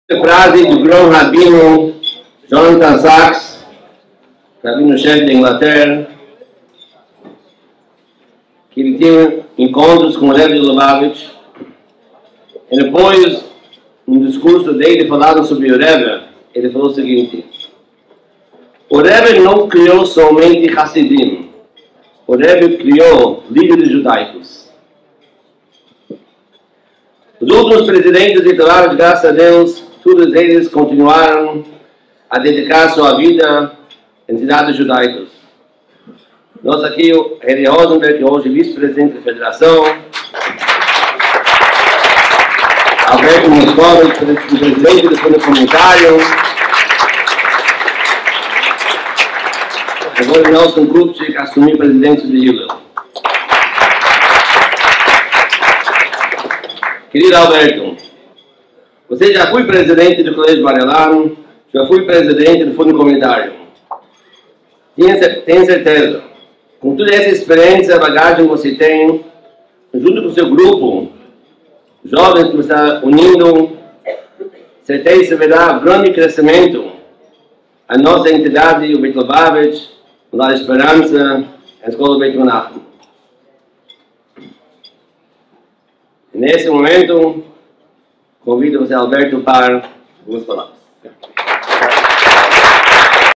Frase do grão rabino Jonathan Sacks, rabino-chefe da Inglaterra, que ele tinha encontros com o Rebbe Lubavitch, e depois, no discurso dele falando sobre o Rebbe, ele falou o seguinte: o Rebbe não criou somente Hassidim, o Rebbe criou líderes judaicos. Os últimos presidentes declararam, de graças a Deus, todos eles continuaram a dedicar sua vida a entidades judaicas. Nós aqui, o Heli Rosenberg, que hoje é vice-presidente da federação, Alberto Moscovitch, presidente do Fundo Comunitário, agora Nelson Kupchik, que assumiu a presidência de Hillel. Querido Alberto, você já foi presidente do Colégio Barelano, já foi presidente do Fundo Comunitário. Tenho certeza, com toda essa experiência e bagagem que você tem, junto com o seu grupo, jovens que você está unindo, certeza que vai dar grande crescimento à nossa entidade, o Beit Lubavitch, o Lar Esperança, a Escola Beit Menachem. Nesse momento, convido você, Alberto, para algumas palavras.